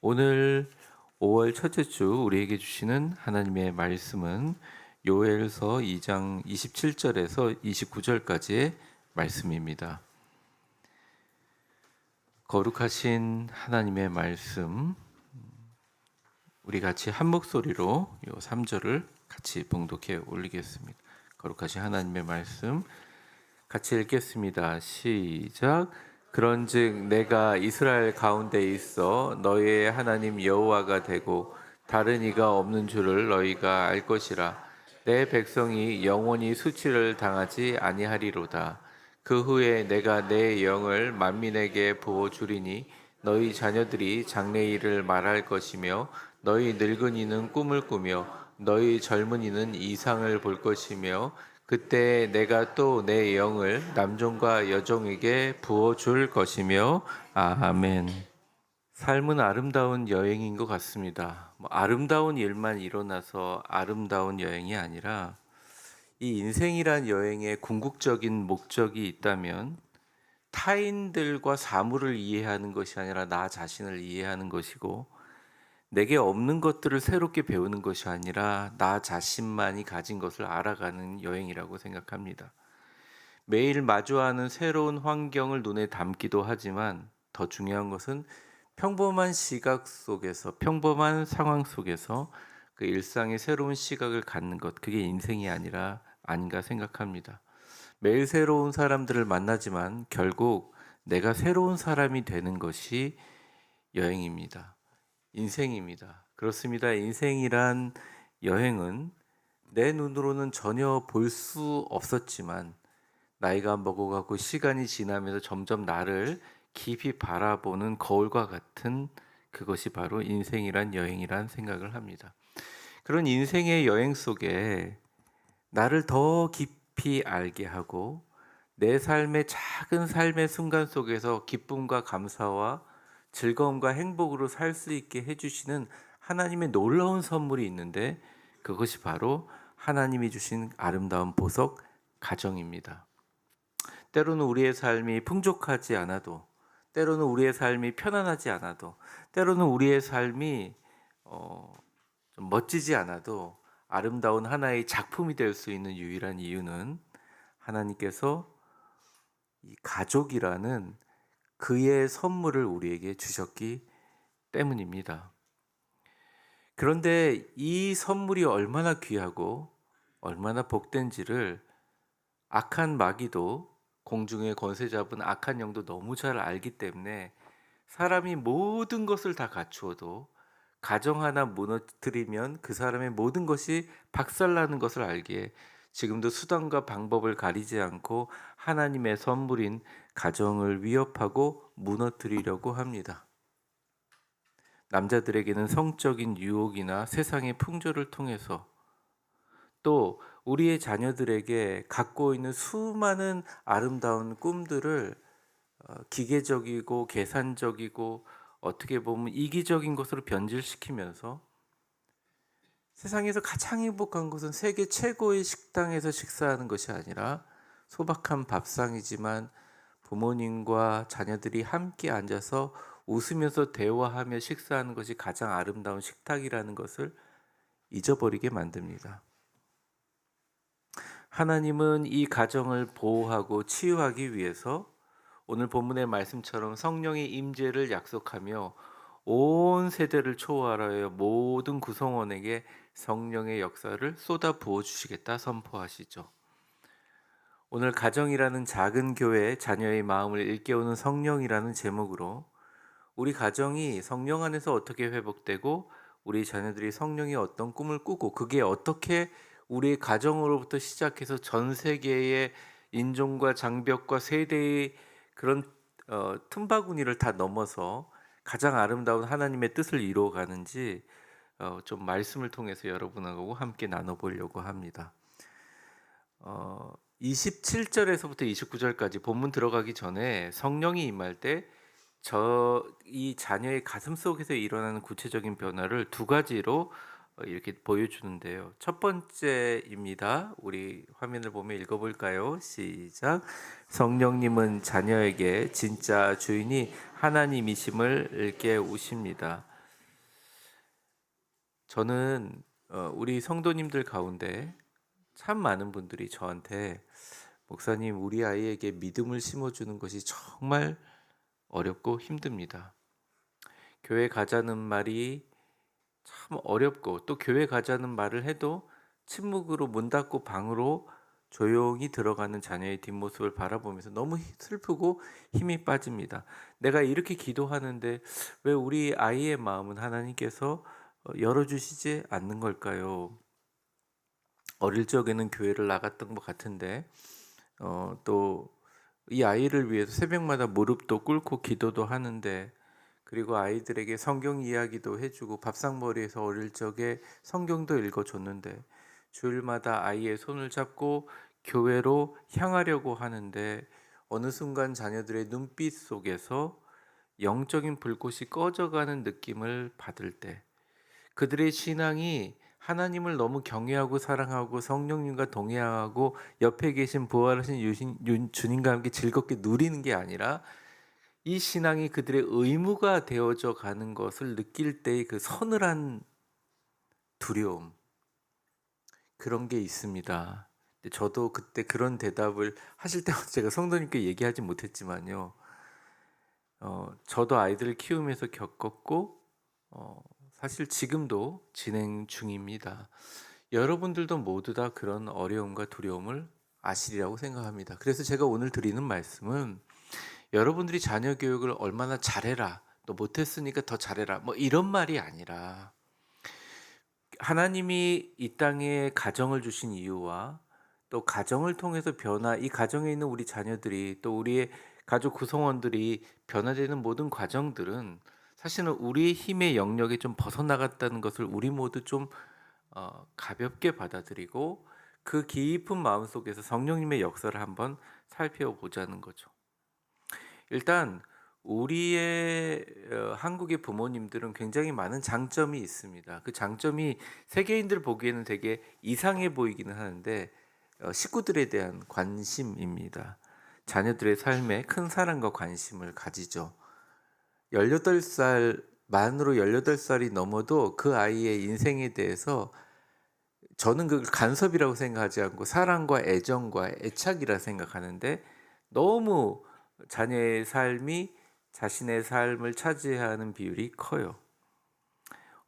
오늘 5월 첫째 주 우리에게 주시는 하나님의 말씀은 요엘서 2장 27절에서 29절까지의 말씀입니다. 거룩하신 하나님의 말씀, 우리 같이 한 목소리로 요 3절을 같이 봉독해 올리겠습니다. 거룩하신 하나님의 말씀 같이 읽겠습니다. 시작. 그런즉 내가 이스라엘 가운데 있어 너희의 하나님 여호와가 되고 다른 이가 없는 줄을 너희가 알 것이라. 내 백성이 영원히 수치를 당하지 아니하리로다. 그 후에 내가 내 영을 만민에게 부어 주리니 너희 자녀들이 장래일을 말할 것이며 너희 늙은이는 꿈을 꾸며 너희 젊은이는 이상을 볼 것이며 그때 내가 또 내 영을 남종과 여종에게 부어 줄 것이며. 아멘. 삶은 아름다운 여행인 것 같습니다. 아름다운 일만 일어나서 아름다운 여행이 아니라 이 인생이란 여행에 궁극적인 목적이 있다면 타인들과 사물을 이해하는 것이 아니라 나 자신을 이해하는 것이고, 내게 없는 것들을 새롭게 배우는 것이 아니라 나 자신만이 가진 것을 알아가는 여행이라고 생각합니다. 매일 마주하는 새로운 환경을 눈에 담기도 하지만 더 중요한 것은 평범한 시각 속에서, 평범한 상황 속에서 그 일상의 새로운 시각을 갖는 것, 그게 인생이 아닌가 생각합니다. 매일 새로운 사람들을 만나지만 결국 내가 새로운 사람이 되는 것이 여행입니다. 인생입니다. 그렇습니다. 인생이란 여행은 내 눈으로는 전혀 볼 수 없었지만 나이가 먹어가고 시간이 지나면서 점점 나를 깊이 바라보는 거울과 같은 그것이 바로 인생이란 여행이란 생각을 합니다. 그런 인생의 여행 속에 나를 더 깊이 알게 하고 내 삶의 작은 삶의 순간 속에서 기쁨과 감사와 즐거움과 행복으로 살 수 있게 해주시는 하나님의 놀라운 선물이 있는데, 그것이 바로 하나님이 주신 아름다운 보석 가정입니다. 때로는 우리의 삶이 풍족하지 않아도, 때로는 우리의 삶이 편안하지 않아도, 때로는 우리의 삶이 좀 멋지지 않아도 아름다운 하나의 작품이 될 수 있는 유일한 이유는 하나님께서 이 가족이라는 그의 선물을 우리에게 주셨기 때문입니다. 그런데 이 선물이 얼마나 귀하고 얼마나 복된지를 악한 마귀도, 공중의 권세 잡은 악한 영도 너무 잘 알기 때문에 사람이 모든 것을 다 갖추어도 가정 하나 무너뜨리면 그 사람의 모든 것이 박살나는 것을 알기에 지금도 수단과 방법을 가리지 않고 하나님의 선물인 가정을 위협하고 무너뜨리려고 합니다. 남자들에게는 성적인 유혹이나 세상의 풍조를 통해서, 또 우리의 자녀들에게 갖고 있는 수많은 아름다운 꿈들을 기계적이고 계산적이고 어떻게 보면 이기적인 것으로 변질시키면서 세상에서 가장 행복한 것은 세계 최고의 식당에서 식사하는 것이 아니라 소박한 밥상이지만 부모님과 자녀들이 함께 앉아서 웃으면서 대화하며 식사하는 것이 가장 아름다운 식탁이라는 것을 잊어버리게 만듭니다. 하나님은 이 가정을 보호하고 치유하기 위해서 오늘 본문의 말씀처럼 성령의 임재를 약속하며 온 세대를 초월하여 모든 구성원에게 성령의 역사를 쏟아 부어 주시겠다 선포하시죠. 오늘 가정이라는 작은 교회 자녀의 마음을 일깨우는 성령이라는 제목으로 우리 가정이 성령 안에서 어떻게 회복되고 우리 자녀들이 성령의 어떤 꿈을 꾸고 그게 어떻게 우리 가정으로부터 시작해서 전 세계의 인종과 장벽과 세대의 그런 틈바구니를 다 넘어서 가장 아름다운 하나님의 뜻을 이루어가는지 좀 말씀을 통해서 여러분하고 함께 나눠보려고 합니다. 27절에서부터 29절까지 본문 들어가기 전에 성령이 임할 때 이 자녀의 가슴 속에서 일어나는 구체적인 변화를 두 가지로 이렇게 보여주는데요. 첫 번째입니다. 우리 화면을 보며 읽어볼까요? 시작. 성령님은 자녀에게 진짜 주인이 하나님이심을 깨우십니다. 저는 우리 성도님들 가운데 참 많은 분들이 저한테 목사님, 우리 아이에게 믿음을 심어주는 것이 정말 어렵고 힘듭니다. 교회 가자는 말이 참 어렵고, 또 교회 가자는 말을 해도 침묵으로 문 닫고 방으로 조용히 들어가는 자녀의 뒷모습을 바라보면서 너무 슬프고 힘이 빠집니다. 내가 이렇게 기도하는데 왜 우리 아이의 마음은 하나님께서 열어주시지 않는 걸까요? 어릴 적에는 교회를 나갔던 것 같은데 또 이 아이를 위해서 새벽마다 무릎도 꿇고 기도도 하는데, 그리고 아이들에게 성경 이야기도 해주고 밥상머리에서 어릴 적에 성경도 읽어줬는데, 주일마다 아이의 손을 잡고 교회로 향하려고 하는데 어느 순간 자녀들의 눈빛 속에서 영적인 불꽃이 꺼져가는 느낌을 받을 때, 그들의 신앙이 하나님을 너무 경외하고 사랑하고 성령님과 동행하고 옆에 계신 부활하신 주님과 함께 즐겁게 누리는 게 아니라 이 신앙이 그들의 의무가 되어져 가는 것을 느낄 때의 그 서늘한 두려움, 그런 게 있습니다. 근데 저도 그때 그런 대답을 하실 때마다 제가 성도님께 얘기하지 못했지만요, 저도 아이들을 키우면서 겪었고 사실 지금도 진행 중입니다. 여러분들도 모두 다 그런 어려움과 두려움을 아시리라고 생각합니다. 그래서 제가 오늘 드리는 말씀은 여러분들이 자녀 교육을 얼마나 잘해라, 또 못했으니까 더 잘해라, 뭐 이런 말이 아니라, 하나님이 이 땅에 가정을 주신 이유와 또 가정을 통해서 이 가정에 있는 우리 자녀들이, 또 우리의 가족 구성원들이 변화되는 모든 과정들은 사실은 우리의 힘의 영역에 좀 벗어나갔다는 것을 우리 모두 좀 가볍게 받아들이고, 그 깊은 마음속에서 성령님의 역사를 한번 살펴보자는 거죠. 일단 우리의 한국의 부모님들은 굉장히 많은 장점이 있습니다. 그 장점이 세계인들 보기에는 되게 이상해 보이기는 하는데, 식구들에 대한 관심입니다. 자녀들의 삶에 큰 사랑과 관심을 가지죠. 18살 만으로 18살이 넘어도 그 아이의 인생에 대해서 저는 그걸 간섭이라고 생각하지 않고 사랑과 애정과 애착이라 생각하는데, 너무 자녀의 삶이 자신의 삶을 차지하는 비율이 커요.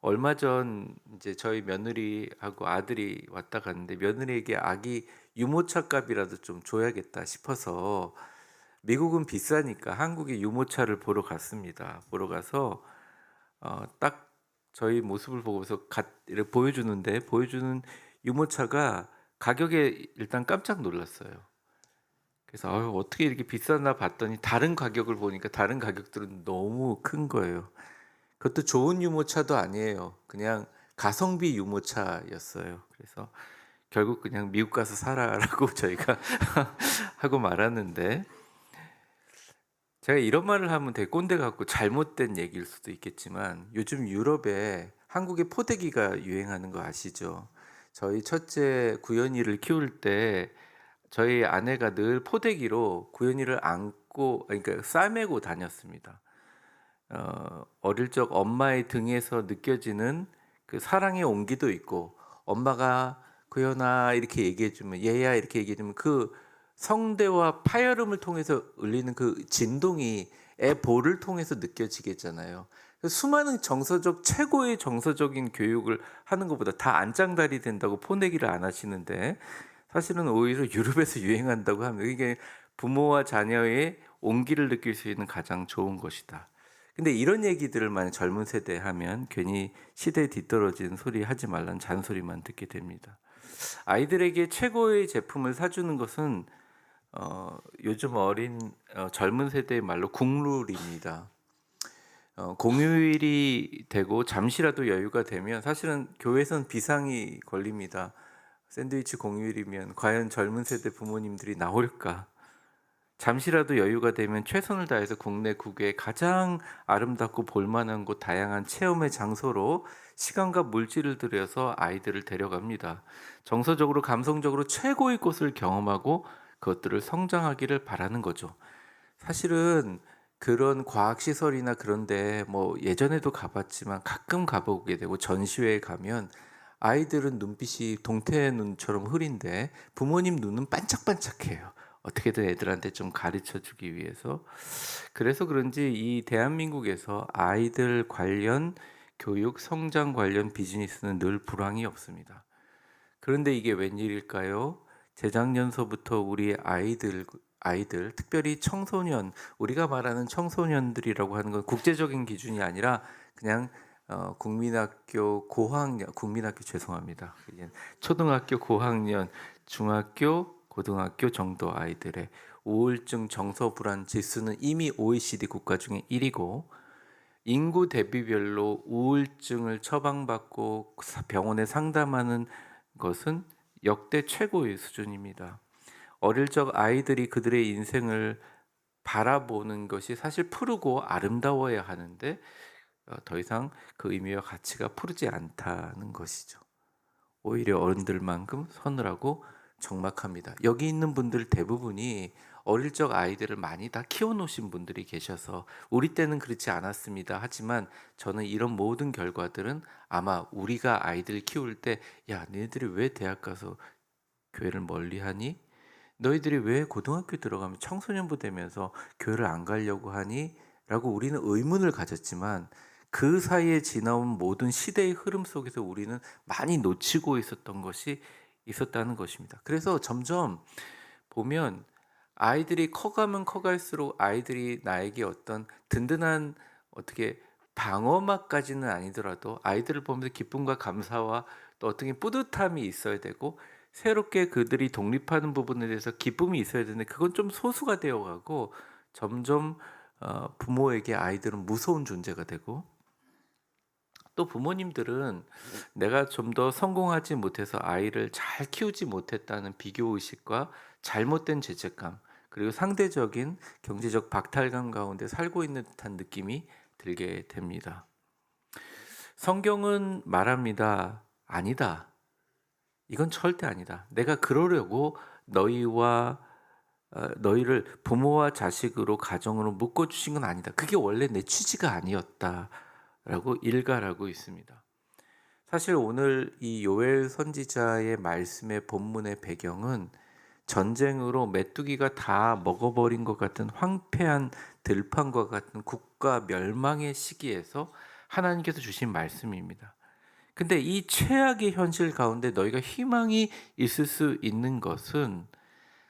얼마 전 이제 저희 며느리하고 아들이 왔다 갔는데, 며느리에게 아기 유모차 값이라도 좀 줘야겠다 싶어서, 미국은 비싸니까 한국의 유모차를 보러 갔습니다. 보러 가서 딱 저희 모습을 보고서 이렇게 보여주는 유모차가 가격에 일단 깜짝 놀랐어요. 그래서 어떻게 이렇게 비쌌나 봤더니 다른 가격을 보니까 다른 가격들은 너무 큰 거예요. 그것도 좋은 유모차도 아니에요. 그냥 가성비 유모차였어요. 그래서 결국 그냥 미국 가서 살아라고 저희가 하고 말았는데, 제가 이런 말을 하면 되게 꼰대 같고 잘못된 얘기일 수도 있겠지만, 요즘 유럽에 한국의 포대기가 유행하는 거 아시죠? 저희 첫째 구연이를 키울 때 저희 아내가 늘 포대기로 구연이를 안고, 그러니까 싸매고 다녔습니다. 어릴 적 엄마의 등에서 느껴지는 그 사랑의 온기도 있고, 엄마가 구연아 이렇게 얘기해주면, 얘야 이렇게 얘기해주면 그 성대와 파열음을 통해서 울리는 그 진동이 애 볼을 통해서 느껴지겠잖아요. 수많은 최고의 정서적인 교육을 하는 것보다 다 안짱달이 된다고 포내기를 안 하시는데, 사실은 오히려 유럽에서 유행한다고 합니다. 이게 부모와 자녀의 온기를 느낄 수 있는 가장 좋은 것이다. 근데 이런 얘기들을 만약 젊은 세대에 하면 괜히 시대에 뒤떨어진 소리 하지 말라는 잔소리만 듣게 됩니다. 아이들에게 최고의 제품을 사주는 것은 요즘 젊은 세대의 말로 국룰입니다. 공휴일이 되고 잠시라도 여유가 되면, 사실은 교회에서는 비상이 걸립니다. 샌드위치 공휴일이면 과연 젊은 세대 부모님들이 나올까? 잠시라도 여유가 되면 최선을 다해서 국내 국외 가장 아름답고 볼만한 곳, 다양한 체험의 장소로 시간과 물질을 들여서 아이들을 데려갑니다. 정서적으로 감성적으로 최고의 곳을 경험하고 그것들을 성장하기를 바라는 거죠. 사실은 그런 과학시설이나 그런데 뭐 예전에도 가봤지만 가끔 가보게 되고 전시회에 가면 아이들은 눈빛이 동태 눈처럼 흐린데 부모님 눈은 반짝반짝해요. 어떻게든 애들한테 좀 가르쳐 주기 위해서. 그래서 그런지 이 대한민국에서 아이들 관련 교육, 성장 관련 비즈니스는 늘 불황이 없습니다. 그런데 이게 웬일일까요? 재작년서부터 우리 아이들, 특별히 청소년, 우리가 말하는 청소년들이라고 하는 건 국제적인 기준이 아니라 그냥 국민학교 고학년, 국민학교 죄송합니다. 이제 초등학교 고학년, 중학교, 고등학교 정도 아이들의 우울증 정서 불안 지수는 이미 OECD 국가 중에 1위고 인구 대비별로 우울증을 처방받고 병원에 상담하는 것은 역대 최고의 수준입니다. 어릴 적 아이들이 그들의 인생을 바라보는 것이 사실 푸르고 아름다워야 하는데 더 이상 그 의미와 가치가 푸르지 않다는 것이죠. 오히려 어른들만큼 서늘하고 적막합니다. 여기 있는 분들 대부분이 어릴 적 아이들을 많이 다 키워놓으신 분들이 계셔서 우리 때는 그렇지 않았습니다. 하지만 저는 이런 모든 결과들은 아마 우리가 아이들 키울 때 야, 너희들이 왜 대학 가서 교회를 멀리하니? 너희들이 왜 고등학교 들어가면 청소년부 되면서 교회를 안 가려고 하니? 라고 우리는 의문을 가졌지만 그 사이에 지나온 모든 시대의 흐름 속에서 우리는 많이 놓치고 있었던 것이 있었다는 것입니다. 그래서 점점 보면 아이들이 커가면 커갈수록 아이들이 나에게 어떤 든든한 어떻게 방어막까지는 아니더라도 아이들을 보면서 기쁨과 감사와 또 어떻게 뿌듯함이 있어야 되고 새롭게 그들이 독립하는 부분에 대해서 기쁨이 있어야 되는데 그건 좀 소수가 되어가고 점점 부모에게 아이들은 무서운 존재가 되고 또 부모님들은 내가 좀 더 성공하지 못해서 아이를 잘 키우지 못했다는 비교의식과 잘못된 죄책감 그리고 상대적인 경제적 박탈감 가운데 살고 있는 듯한 느낌이 들게 됩니다. 성경은 말합니다. 아니다. 이건 절대 아니다. 내가 그러려고 너희를 부모와 자식으로 가정으로 묶어주신 건 아니다. 그게 원래 내 취지가 아니었다라고 일갈하고 있습니다. 사실 오늘 이 요엘 선지자의 말씀의 본문의 배경은 전쟁으로 메뚜기가 다 먹어버린 것 같은 황폐한 들판과 같은 국가 멸망의 시기에서 하나님께서 주신 말씀입니다. 근데 이 최악의 현실 가운데 너희가 희망이 있을 수 있는 것은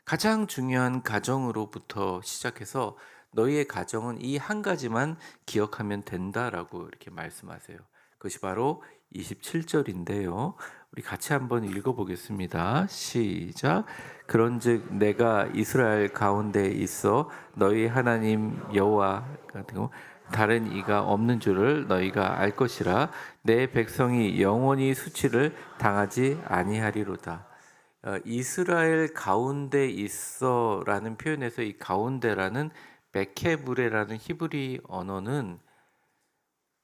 가장 중요한 가정으로부터 시작해서 너희의 가정은 이 한 가지만 기억하면 된다라고 이렇게 말씀하세요. 그것이 바로 27절인데요. 우리 같이 한번 읽어보겠습니다. 시작. 그런즉 내가 이스라엘 가운데 있어 너희 하나님 여호와 같은 거 다른 이가 없는 줄을 너희가 알 것이라. 내 백성이 영원히 수치를 당하지 아니하리로다. 이스라엘 가운데 있어라는 표현에서 이 가운데라는 베케브레라는 히브리 언어는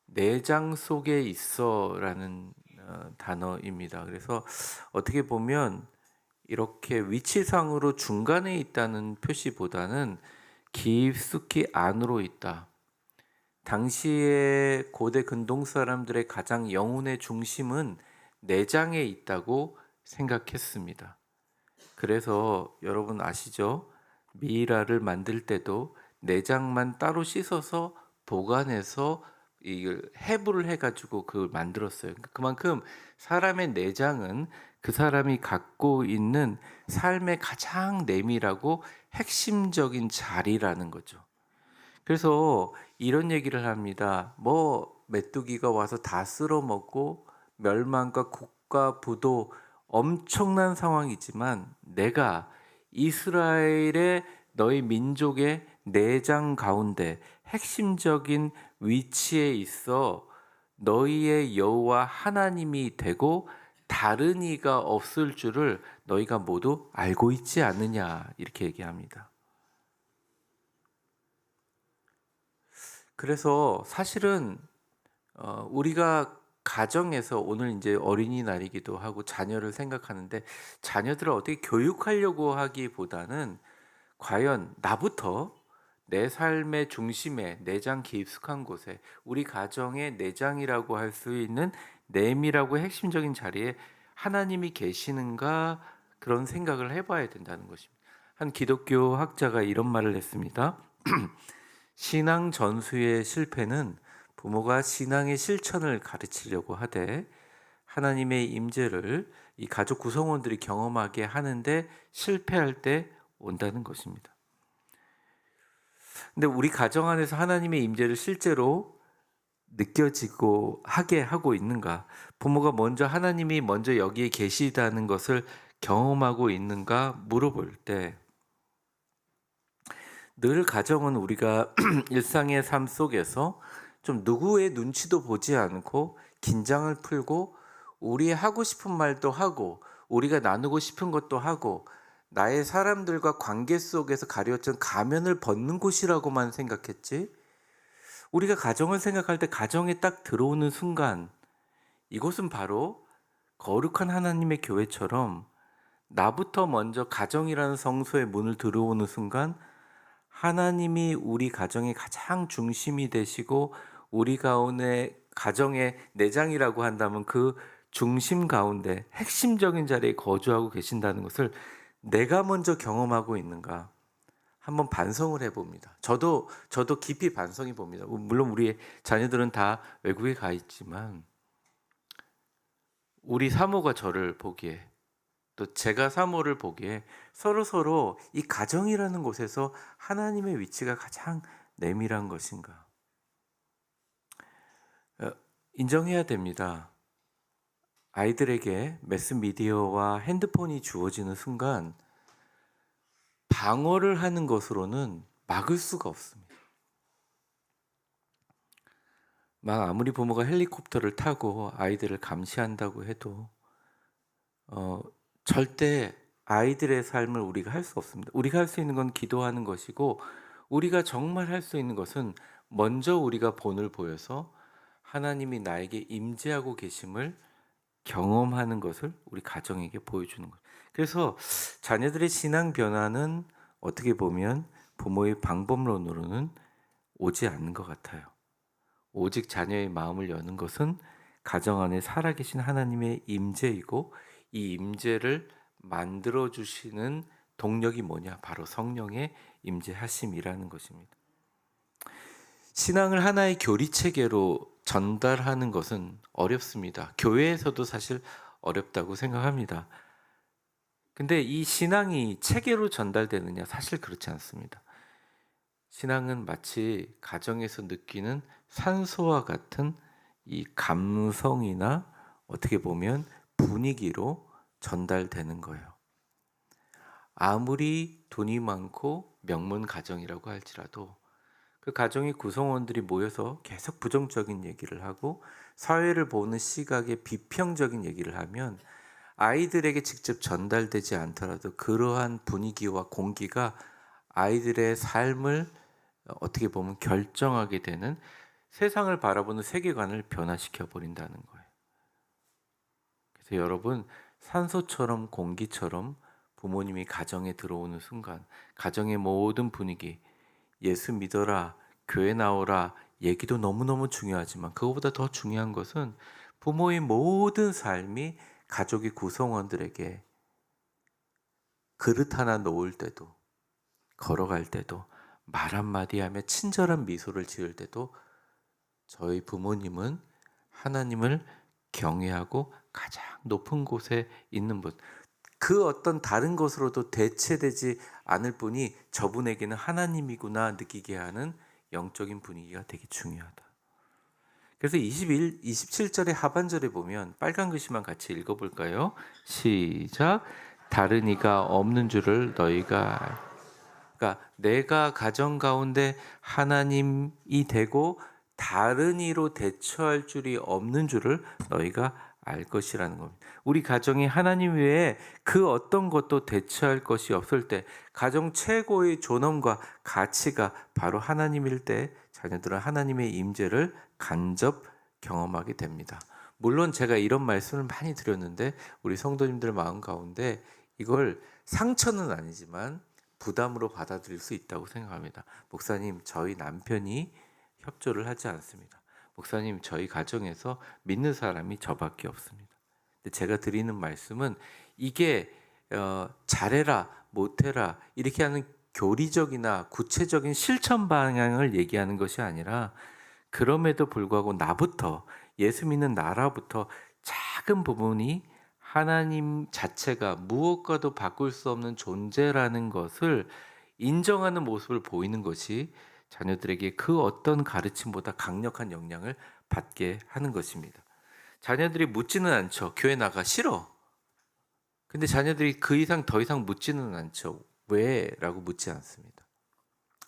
내장 속에 있어라는 단어입니다. 그래서 어떻게 보면 이렇게 위치상으로 중간에 있다는 표시보다는 깊숙이 안으로 있다. 당시의 고대 근동 사람들의 가장 영혼의 중심은 내장에 있다고 생각했습니다. 그래서 여러분 아시죠? 미이라를 만들 때도 내장만 따로 씻어서 보관해서 이걸 해부를 해가지고 그걸 만들었어요. 그만큼 사람의 내장은 그 사람이 갖고 있는 삶의 가장 내밀하고 핵심적인 자리라는 거죠. 그래서 이런 얘기를 합니다. 뭐 메뚜기가 와서 다 쓸어먹고 멸망과 국가 부도 엄청난 상황이지만 내가 이스라엘의 너희 민족의 내장 가운데 핵심적인 위치에 있어 너희의 여호와 하나님이 되고 다른 이가 없을 줄을 너희가 모두 알고 있지 않느냐 이렇게 얘기합니다. 그래서 사실은 우리가 가정에서 오늘 이제 어린이날이기도 하고 자녀를 생각하는데 자녀들을 어떻게 교육하려고 하기보다는 과연 나부터 내 삶의 중심에 내장 깊숙한 곳에 우리 가정의 내장이라고 할 수 있는 내밀하고 핵심적인 자리에 하나님이 계시는가 그런 생각을 해봐야 된다는 것입니다. 한 기독교 학자가 이런 말을 했습니다. 신앙 전수의 실패는 부모가 신앙의 실천을 가르치려고 하되 하나님의 임재를 이 가족 구성원들이 경험하게 하는데 실패할 때 온다는 것입니다. 근데 우리 가정 안에서 하나님의 임재를 실제로 느껴지고 하게 하고 있는가? 부모가 먼저 하나님이 먼저 여기에 계시다는 것을 경험하고 있는가 물어볼 때 늘 가정은 우리가 일상의 삶 속에서 좀 누구의 눈치도 보지 않고 긴장을 풀고 우리 하고 싶은 말도 하고 우리가 나누고 싶은 것도 하고 나의 사람들과 관계 속에서 가려진 가면을 벗는 곳이라고만 생각했지, 우리가 가정을 생각할 때 가정에 딱 들어오는 순간 이곳은 바로 거룩한 하나님의 교회처럼 나부터 먼저 가정이라는 성소의 문을 들어오는 순간 하나님이 우리 가정의 가장 중심이 되시고 우리 가운데 가정의 내장이라고 한다면 그 중심 가운데 핵심적인 자리에 거주하고 계신다는 것을 내가 먼저 경험하고 있는가 한번 반성을 해봅니다. 저도 깊이 반성해 봅니다. 물론 우리 자녀들은 다 외국에 가 있지만 우리 사모가 저를 보기에 또 제가 사모를 보기에 서로 이 가정이라는 곳에서 하나님의 위치가 가장 내밀한 것인가 인정해야 됩니다. 아이들에게 매스미디어와 핸드폰이 주어지는 순간 방어를 하는 것으로는 막을 수가 없습니다. 아무리 부모가 헬리콥터를 타고 아이들을 감시한다고 해도 절대 아이들의 삶을 우리가 할 수 없습니다. 우리가 할 수 있는 건 기도하는 것이고 우리가 정말 할 수 있는 것은 먼저 우리가 본을 보여서 하나님이 나에게 임재하고 계심을 경험하는 것을 우리 가정에게 보여주는 것. 그래서 자녀들의 신앙 변화는 어떻게 보면 부모의 방법론으로는 오지 않는 것 같아요. 오직 자녀의 마음을 여는 것은 가정 안에 살아계신 하나님의 임재이고 이 임재를 만들어 주시는 동력이 뭐냐? 바로 성령의 임재하심이라는 것입니다. 신앙을 하나의 교리 체계로 전달하는 것은 어렵습니다. 교회에서도 사실 어렵다고 생각합니다. 근데 이 신앙이 체계로 전달되느냐? 사실 그렇지 않습니다. 신앙은 마치 가정에서 느끼는 산소와 같은 이 감성이나 어떻게 보면 분위기로 전달되는 거예요. 아무리 돈이 많고 명문 가정이라고 할지라도 그 가정의 구성원들이 모여서 계속 부정적인 얘기를 하고 사회를 보는 시각에 비평적인 얘기를 하면 아이들에게 직접 전달되지 않더라도 그러한 분위기와 공기가 아이들의 삶을 어떻게 보면 결정하게 되는 세상을 바라보는 세계관을 변화시켜 버린다는 거예요. 그래서 여러분 산소처럼 공기처럼 부모님이 가정에 들어오는 순간 가정의 모든 분위기 예수 믿어라 교회 나오라 얘기도 너무너무 중요하지만 그것보다 더 중요한 것은 부모의 모든 삶이 가족의 구성원들에게 그릇 하나 놓을 때도 걸어갈 때도 말 한마디 하며 친절한 미소를 지을 때도 저희 부모님은 하나님을 경외하고 가장 높은 곳에 있는 분, 그 어떤 다른 것으로도 대체되지 않을 분이 저분에게는 하나님이구나 느끼게 하는 영적인 분위기가 되게 중요하다. 그래서 27절의 하반절에 보면 빨간 글씨만 같이 읽어볼까요? 시작. 다른 이가 없는 줄을 너희가, 그러니까 내가 가정 가운데 하나님이 되고 다른 이로 대처할 줄이 없는 줄을 너희가 알 것이라는 겁니다. 우리 가정이 하나님 외에 그 어떤 것도 대처할 것이 없을 때 가정 최고의 존엄과 가치가 바로 하나님일 때 자녀들은 하나님의 임재를 간접 경험하게 됩니다. 물론 제가 이런 말씀을 많이 드렸는데 우리 성도님들 마음 가운데 이걸 상처는 아니지만 부담으로 받아들일 수 있다고 생각합니다. 목사님, 저희 남편이 협조를 하지 않습니다. 목사님, 저희 가정에서 믿는 사람이 저밖에 없습니다. 근데 제가 드리는 말씀은 이게 잘해라, 못해라 이렇게 하는 교리적이나 구체적인 실천 방향을 얘기하는 것이 아니라 그럼에도 불구하고 나부터 예수 믿는 나라부터 작은 부분이 하나님 자체가 무엇과도 바꿀 수 없는 존재라는 것을 인정하는 모습을 보이는 것이 자녀들에게 그 어떤 가르침보다 강력한 영향을 받게 하는 것입니다. 자녀들이 묻지는 않죠. 교회 나가 싫어. 근데 자녀들이 그 이상 더 이상 묻지는 않죠. 왜? 라고 묻지 않습니다.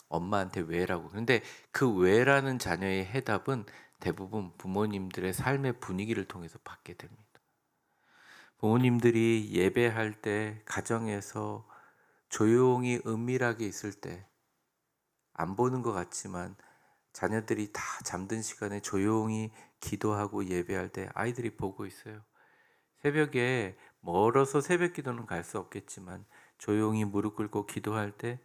엄마한테 왜라고. 그런데 그 왜라는 자녀의 해답은 대부분 부모님들의 삶의 분위기를 통해서 받게 됩니다. 부모님들이 예배할 때 가정에서 조용히 은밀하게 있을 때 안 보는 것 같지만 자녀들이 다 잠든 시간에 조용히 기도하고 예배할 때 아이들이 보고 있어요. 새벽에 멀어서 새벽 기도는 갈 수 없겠지만 조용히 무릎 꿇고 기도할 때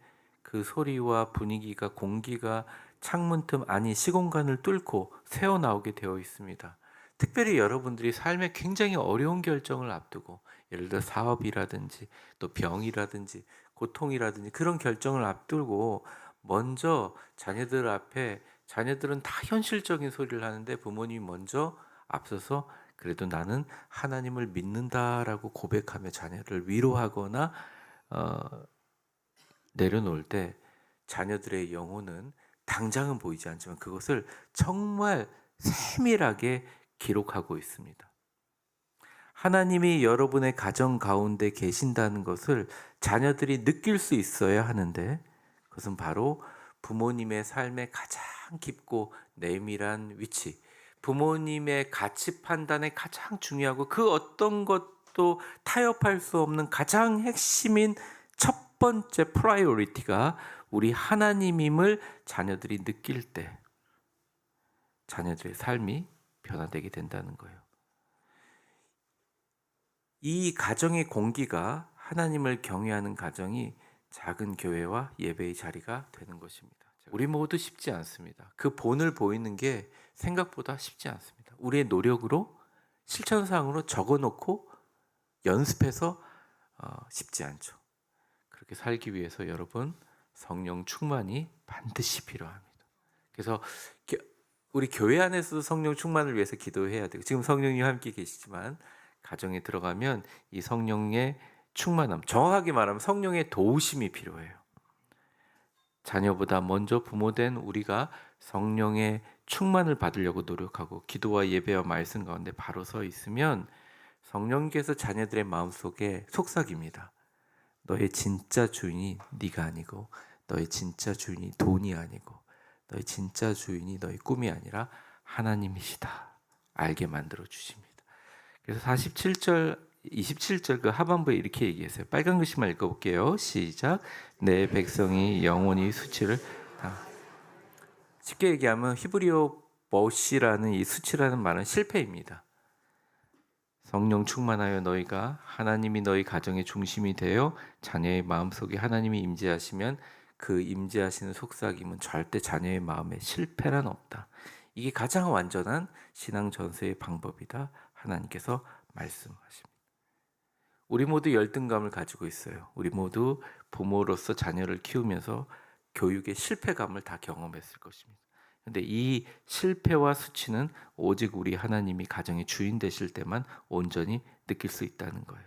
그 소리와 분위기가 공기가 창문 틈 아니 시공간을 뚫고 새어나오게 되어 있습니다. 특별히 여러분들이 삶에 굉장히 어려운 결정을 앞두고 예를 들어 사업이라든지 또 병이라든지 고통이라든지 그런 결정을 앞두고 먼저 자녀들 앞에 자녀들은 다 현실적인 소리를 하는데 부모님이 먼저 앞서서 그래도 나는 하나님을 믿는다라고 고백하며 자녀를 위로하거나 내려놓을 때 자녀들의 영혼은 당장은 보이지 않지만 그것을 정말 세밀하게 기록하고 있습니다. 하나님이 여러분의 가정 가운데 계신다는 것을 자녀들이 느낄 수 있어야 하는데 그것은 바로 부모님의 삶의 가장 깊고 내밀한 위치, 부모님의 가치 판단에 가장 중요하고 그 어떤 것도 타협할 수 없는 가장 핵심인 첫 번째 프라이오리티가 우리 하나님임을 자녀들이 느낄 때 자녀들의 삶이 변화되게 된다는 거예요. 이 가정의 공기가 하나님을 경외하는 가정이 작은 교회와 예배의 자리가 되는 것입니다. 우리 모두 쉽지 않습니다. 그 본을 보이는 게 생각보다 쉽지 않습니다. 우리의 노력으로 실천사항으로 적어놓고 연습해서 쉽지 않죠. 그렇게 살기 위해서 여러분 성령 충만이 반드시 필요합니다. 그래서 우리 교회 안에서도 성령 충만을 위해서 기도해야 되고 지금 성령님 함께 계시지만 가정에 들어가면 이 성령의 충만함, 정확하게 말하면 성령의 도우심이 필요해요. 자녀보다 먼저 부모된 우리가 성령의 충만을 받으려고 노력하고 기도와 예배와 말씀 가운데 바로 서 있으면 성령께서 자녀들의 마음속에 속삭입니다. 너의 진짜 주인이 네가 아니고 너의 진짜 주인이 돈이 아니고 너의 진짜 주인이 너의 꿈이 아니라 하나님이시다. 알게 만들어 주십니다. 그래서 47절 27절 그 하반부에 이렇게 얘기했어요. 빨간 글씨만 읽어볼게요. 시작. 내 백성이 영원히 수치를 쉽게 얘기하면 히브리어 버시라는 이 수치라는 말은 실패입니다. 성령 충만하여 너희가 하나님이 너희 가정의 중심이 되어 자녀의 마음속에 하나님이 임재하시면 그 임재하시는 속삭임은 절대 자녀의 마음에 실패란 없다. 이게 가장 완전한 신앙 전수의 방법이다. 하나님께서 말씀하십니다. 우리 모두 열등감을 가지고 있어요. 우리 모두 부모로서 자녀를 키우면서 교육의 실패감을 다 경험했을 것입니다. 그런데 이 실패와 수치는 오직 우리 하나님이 가정의 주인 되실 때만 온전히 느낄 수 있다는 거예요.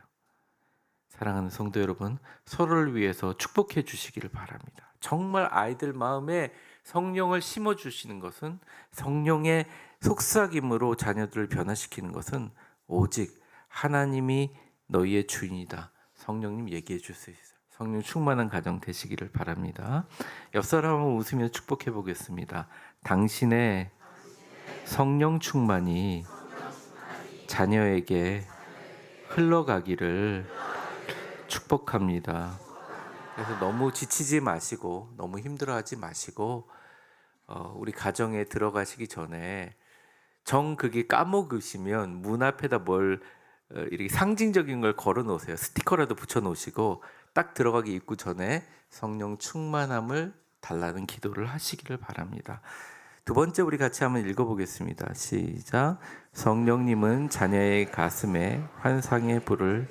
사랑하는 성도 여러분, 서로를 위해서 축복해 주시기를 바랍니다. 정말 아이들 마음에 성령을 심어 주시는 것은 성령의 속삭임으로 자녀들을 변화시키는 것은 오직 하나님이 너희의 주인이다. 성령님 얘기해 줄 수 있어요. 성령 충만한 가정 되시기를 바랍니다. 옆 사람을 웃으며 축복해 보겠습니다. 당신의 성령 충만이 자녀에게 흘러가기를 축복합니다. 그래서 너무 지치지 마시고 너무 힘들어하지 마시고 우리 가정에 들어가시기 전에 정 그게 까먹으시면 문 앞에다 뭘 이렇게 상징적인 걸 걸어 놓으세요. 스티커라도 붙여 놓으시고 딱 들어가기 입구 전에 성령 충만함을 달라는 기도를 하시기를 바랍니다. 두 번째 우리 같이 한번 읽어보겠습니다. 시작. 성령님은 자녀의 가슴에 환상의 불을.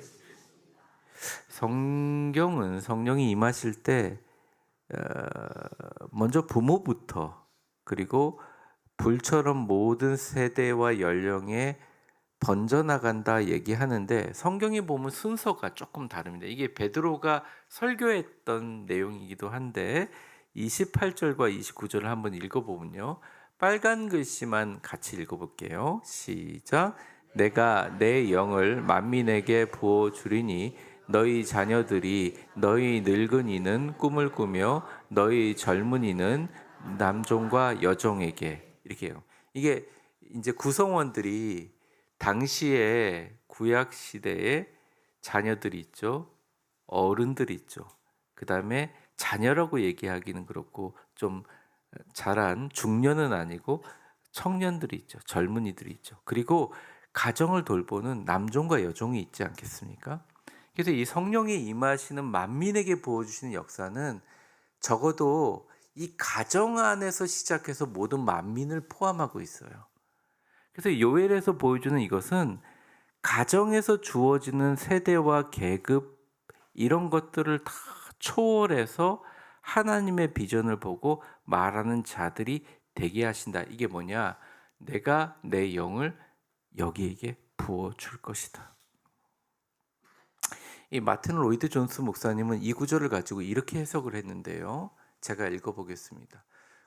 성령이 임하실 때 먼저 부모부터, 그리고 불처럼 모든 세대와 연령에 번져나간다 얘기하는데, 성경에 보면 순서가 조금 다릅니다. 이게 베드로가 설교했던 내용이기도 한데 28절과 29절을 한번 읽어보면요, 빨간 글씨만 같이 읽어볼게요. 시작. 내가 내 영을 만민에게 부어주리니 너희 자녀들이 너희 늙은이는 꿈을 꾸며 너희 젊은이는 남종과 여종에게. 이렇게요. 이게 이제 구성원들이 당시에 구약 시대에 자녀들이 있죠, 어른들이 있죠, 그 다음에 자녀라고 얘기하기는 그렇고 좀 자란 중년은 아니고 청년들이 있죠, 젊은이들이 있죠, 그리고 가정을 돌보는 남종과 여종이 있지 않겠습니까? 그래서 이 성령이 임하시는 만민에게 부어주시는 역사는 적어도 이 가정 안에서 시작해서 모든 만민을 포함하고 있어요. 그래서 요엘에서 보여주는 이것은 가정에서 주어지는 세대와 계급, 이런 것들을 다 초월해서 하나님의 비전을 보고 말하는 자들이 되게 하신다. 이게 뭐냐? 내가 내 영을 여기에게 부어줄 것이다. 이 마틴 로이드 존스 목사님은 이 구절을 가지고 이렇게 해석을 했는데요, 제가 읽어보겠습니다.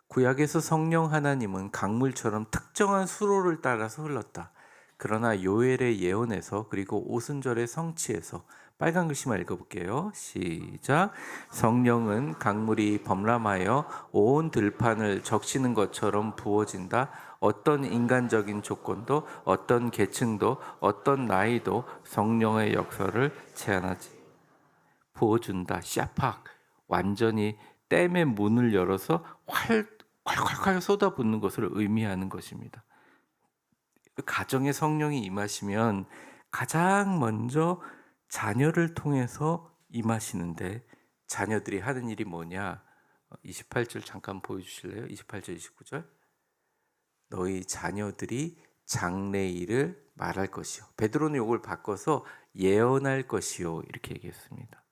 구약에서 성령 하나님은 강물처럼 특정한 수로를 따라서 흘렀다. 그러나 요엘의 예언에서, 그리고 오순절의 성취에서, 빨간 글씨만 읽어볼게요. 시작. 성령은 강물이 범람하여 온 들판을 적시는 것처럼 부어진다. 어떤 인간적인 조건도, 어떤 계층도, 어떤 나이도 성령의 역사를 제한하지. 부어준다. 샤팍. 완전히 댐의 문을 열어서 활활 쏟아붓는 것을 의미하는 것입니다. 가정에 성령이 임하시면 가장 먼저 자녀를 통해서 임하시는데, 자녀들이 하는 일이 뭐냐? 28절 잠깐 보여주실래요? 28절 29절. 너희 자녀들이 장래일을 말할 것이요. 베드로는 이걸 바꿔서 예언할 것이요, 이렇게 얘기했습니다.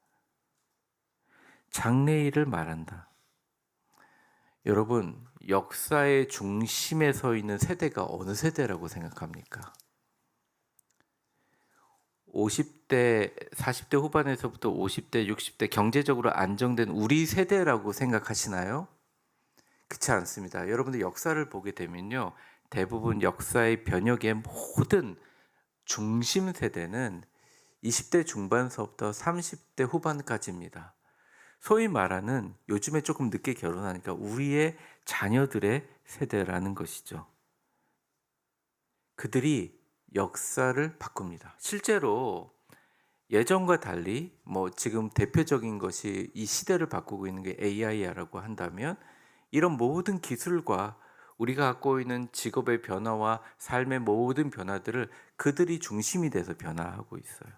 장래일을 말한다. 여러분, 역사의 중심에 서 있는 세대가 어느 세대라고 생각합니까? 50대, 40대 후반에서부터 50대, 60대 경제적으로 안정된 우리 세대라고 생각하시나요? 그렇지 않습니다. 여러분들 역사를 보게 되면요, 대부분 역사의 변혁의 모든 중심 세대는 20대 중반서부터 30대 후반까지입니다. 소위 말하는, 요즘에 조금 늦게 결혼하니까 우리의 자녀들의 세대라는 것이죠. 그들이 역사를 바꿉니다. 실제로 예전과 달리 지금 대표적인 것이 이 시대를 바꾸고 있는 게 AI라고 한다면, 이런 모든 기술과 우리가 갖고 있는 직업의 변화와 삶의 모든 변화들을 그들이 중심이 돼서 변화하고 있어요.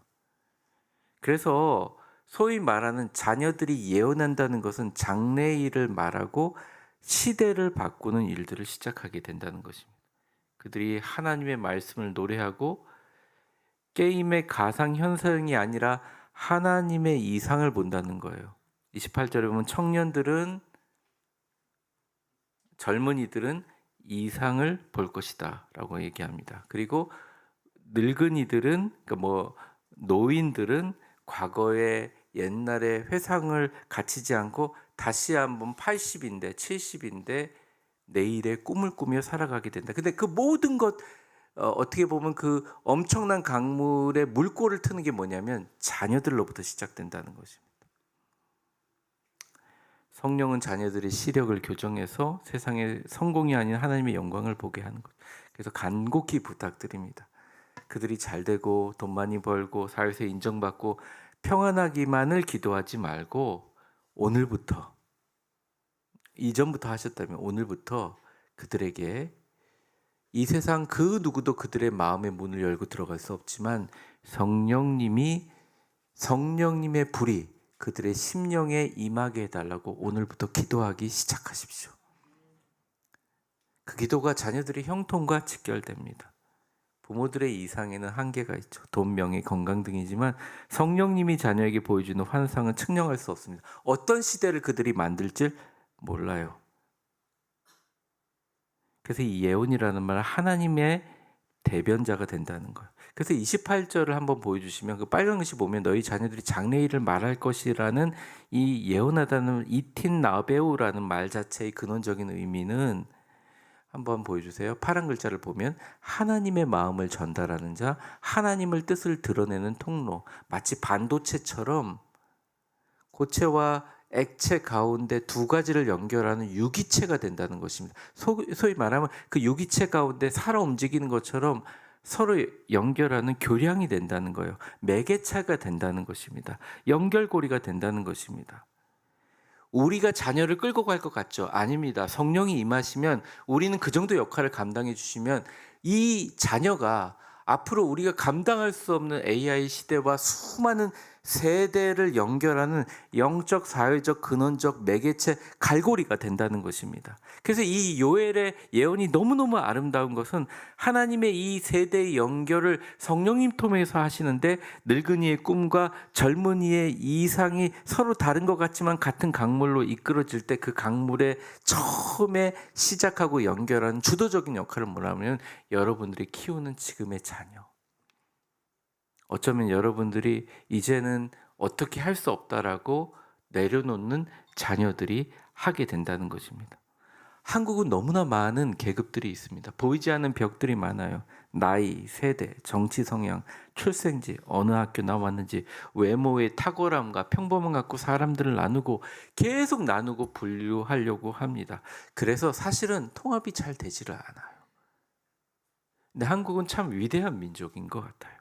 그래서 소위 말하는 자녀들이 예언한다는 것은 장래일을 말하고 시대를 바꾸는 일들을 시작하게 된다는 것입니다. 그들이 하나님의 말씀을 노래하고 게임의 가상현상이 아니라 하나님의 이상을 본다는 거예요. 28절에 보면 청년들은, 젊은이들은 이상을 볼 것이다 라고 얘기합니다. 그리고 늙은이들은, 노인들은 과거의 옛날의 회상을 갖추지 않고 다시 한번 80인데 70인데 내일의 꿈을 꾸며 살아가게 된다. 근데 그 모든 것, 어떻게 보면 그 엄청난 강물에 물꼬를 트는 게 뭐냐면 자녀들로부터 시작된다는 것입니다. 성령은 자녀들의 시력을 교정해서 세상의 성공이 아닌 하나님의 영광을 보게 하는 것. 그래서 간곡히 부탁드립니다. 그들이 잘 되고 돈 많이 벌고 사회에서 인정받고 평안하기만을 기도하지 말고, 오늘부터, 이전부터 하셨다면 오늘부터 그들에게, 이 세상 그 누구도 그들의 마음의 문을 열고 들어갈 수 없지만 성령님의 불이 그들의 심령에 임하게 해달라고 오늘부터 기도하기 시작하십시오. 그 기도가 자녀들의 형통과 직결됩니다. 부모들의 이상에는 한계가 있죠. 돈, 명예, 건강 등이지만 성령님이 자녀에게 보여주는 환상은 측량할 수 없습니다. 어떤 시대를 그들이 만들지 몰라요. 그래서 이 예언이라는 말은 하나님의 대변자가 된다는 거예요. 그래서 28절을 한번 보여주시면 그 빨간 글씨 보면 너희 자녀들이 장래일을 말할 것이라는 이 예언하다는 이틴 나베우라는 말 자체의 근원적인 의미는 한번 보여주세요. 파란 글자를 보면 하나님의 마음을 전달하는 자, 하나님을 뜻을 드러내는 통로, 마치 반도체처럼 고체와 액체 가운데 두 가지를 연결하는 유기체가 된다는 것입니다. 소위 말하면 그 유기체 가운데 살아 움직이는 것처럼 서로 연결하는 교량이 된다는 거예요. 매개체가 된다는 것입니다. 연결고리가 된다는 것입니다. 우리가 자녀를 끌고 갈 것 같죠? 아닙니다. 성령이 임하시면 우리는 그 정도 역할을 감당해 주시면 이 자녀가 앞으로 우리가 감당할 수 없는 AI 시대와 수많은 세대를 연결하는 영적, 사회적, 근원적 매개체 갈고리가 된다는 것입니다. 그래서 이 요엘의 예언이 너무너무 아름다운 것은 하나님의 이 세대의 연결을 성령님 통해서 하시는데 늙은이의 꿈과 젊은이의 이상이 서로 다른 것 같지만 같은 강물로 이끌어질 때 그 강물에 처음에 시작하고 연결하는 주도적인 역할을 뭐라면 여러분들이 키우는 지금의 자녀. 어쩌면 여러분들이 이제는 어떻게 할 수 없다라고 내려놓는 자녀들이 하게 된다는 것입니다. 한국은 너무나 많은 계급들이 있습니다. 보이지 않는 벽들이 많아요. 나이, 세대, 정치 성향, 출생지, 어느 학교 나왔는지, 외모의 탁월함과 평범함 갖고 사람들을 나누고 계속 나누고 분류하려고 합니다. 그래서 사실은 통합이 잘 되지를 않아요. 근데 한국은 참 위대한 민족인 것 같아요.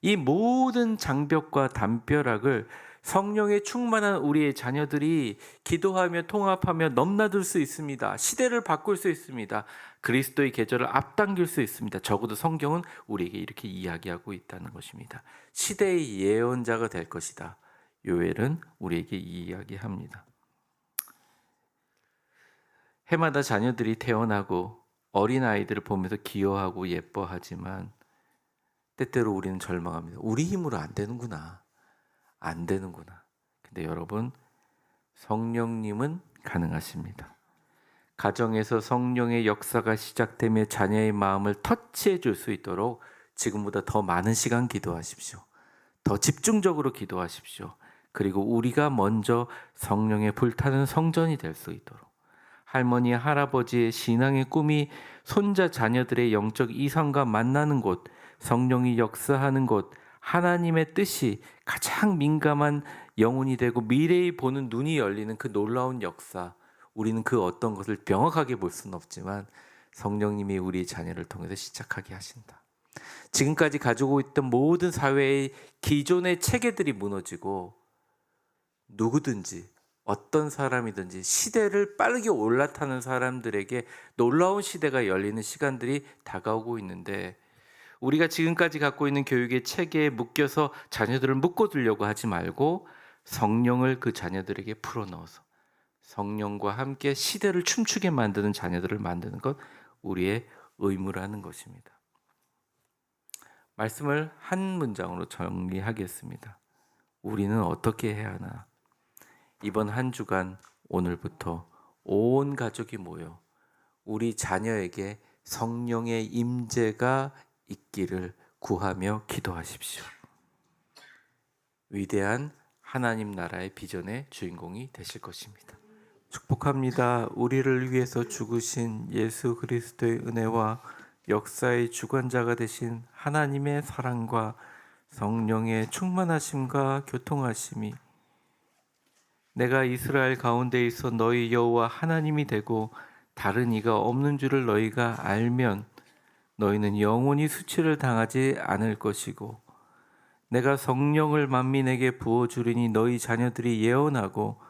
이 모든 장벽과 담벼락을 성령에 충만한 우리의 자녀들이 기도하며 통합하며 넘나들 수 있습니다. 시대를 바꿀 수 있습니다. 그리스도의 계절을 앞당길 수 있습니다. 적어도 성경은 우리에게 이렇게 이야기하고 있다는 것입니다. 시대의 예언자가 될 것이다. 요엘은 우리에게 이야기합니다. 해마다 자녀들이 태어나고 어린아이들을 보면서 귀여워하고 예뻐하지만 때때로 우리는 절망합니다. 우리 힘으로 안 되는구나. 안 되는구나. 근데 여러분, 성령님은 가능하십니다. 가정에서 성령의 역사가 시작되며 자녀의 마음을 터치해 줄 수 있도록 지금보다 더 많은 시간 기도하십시오. 더 집중적으로 기도하십시오. 그리고 우리가 먼저 성령의 불타는 성전이 될 수 있도록 할머니, 할아버지의 신앙의 꿈이 손자 자녀들의 영적 이상과 만나는 곳, 성령이 역사하는 곳, 하나님의 뜻이 가장 민감한 영혼이 되고 미래에 보는 눈이 열리는 그 놀라운 역사, 우리는 그 어떤 것을 명확하게 볼 수는 없지만 성령님이 우리 자녀를 통해서 시작하게 하신다. 지금까지 가지고 있던 모든 사회의 기존의 체계들이 무너지고 누구든지 어떤 사람이든지 시대를 빠르게 올라타는 사람들에게 놀라운 시대가 열리는 시간들이 다가오고 있는데 우리가 지금까지 갖고 있는 교육의 체계에 묶여서 자녀들을 묶어두려고 하지 말고 성령을 그 자녀들에게 풀어넣어서 성령과 함께 시대를 춤추게 만드는 자녀들을 만드는 것 우리의 의무라는 것입니다. 말씀을 한 문장으로 정리하겠습니다. 우리는 어떻게 해야 하나? 이번 한 주간 오늘부터 온 가족이 모여 우리 자녀에게 성령의 임재가 있기를 구하며 기도하십시오. 위대한 하나님 나라의 비전의 주인공이 되실 것입니다. 축복합니다. 우리를 위해서 죽으신 예수 그리스도의 은혜와 역사의 주관자가 되신 하나님의 사랑과 성령의 충만하심과 교통하심이 내가 이스라엘 가운데 있어 너희 여호와 하나님이 되고 다른 이가 없는 줄을 너희가 알면 너희는 영원히 수치를 당하지 않을 것이고 내가 성령을 만민에게 부어주리니 너희 자녀들이 예언하고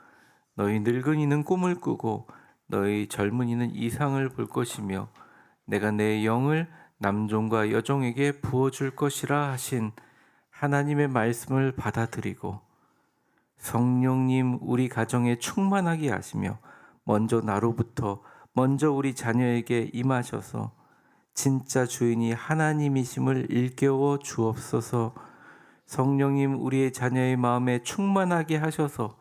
너희 늙은이는 꿈을 꾸고 너희 젊은이는 이상을 볼 것이며 내가 내 영을 남종과 여종에게 부어줄 것이라 하신 하나님의 말씀을 받아들이고 성령님 우리 가정에 충만하게 하시며 먼저 우리 자녀에게 임하셔서 진짜 주인이 하나님이심을 일깨워 주옵소서. 성령님 우리의 자녀의 마음에 충만하게 하셔서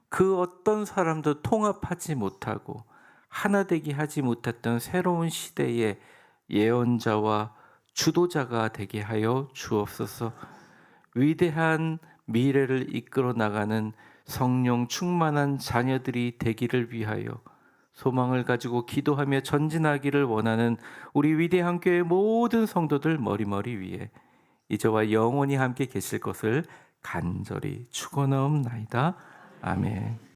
그 어떤 사람도 통합하지 못하고 하나 되게 하지 못했던 새로운 시대의 예언자와 주도자가 되게 하여 주옵소서. 위대한 미래를 이끌어 나가는 성령 충만한 자녀들이 되기를 위하여 소망을 가지고 기도하며 전진하기를 원하는 우리 위대한 교회 모든 성도들 머리머리 위에 이제와 영원히 함께 계실 것을 간절히 축원하옵나이다. 아멘.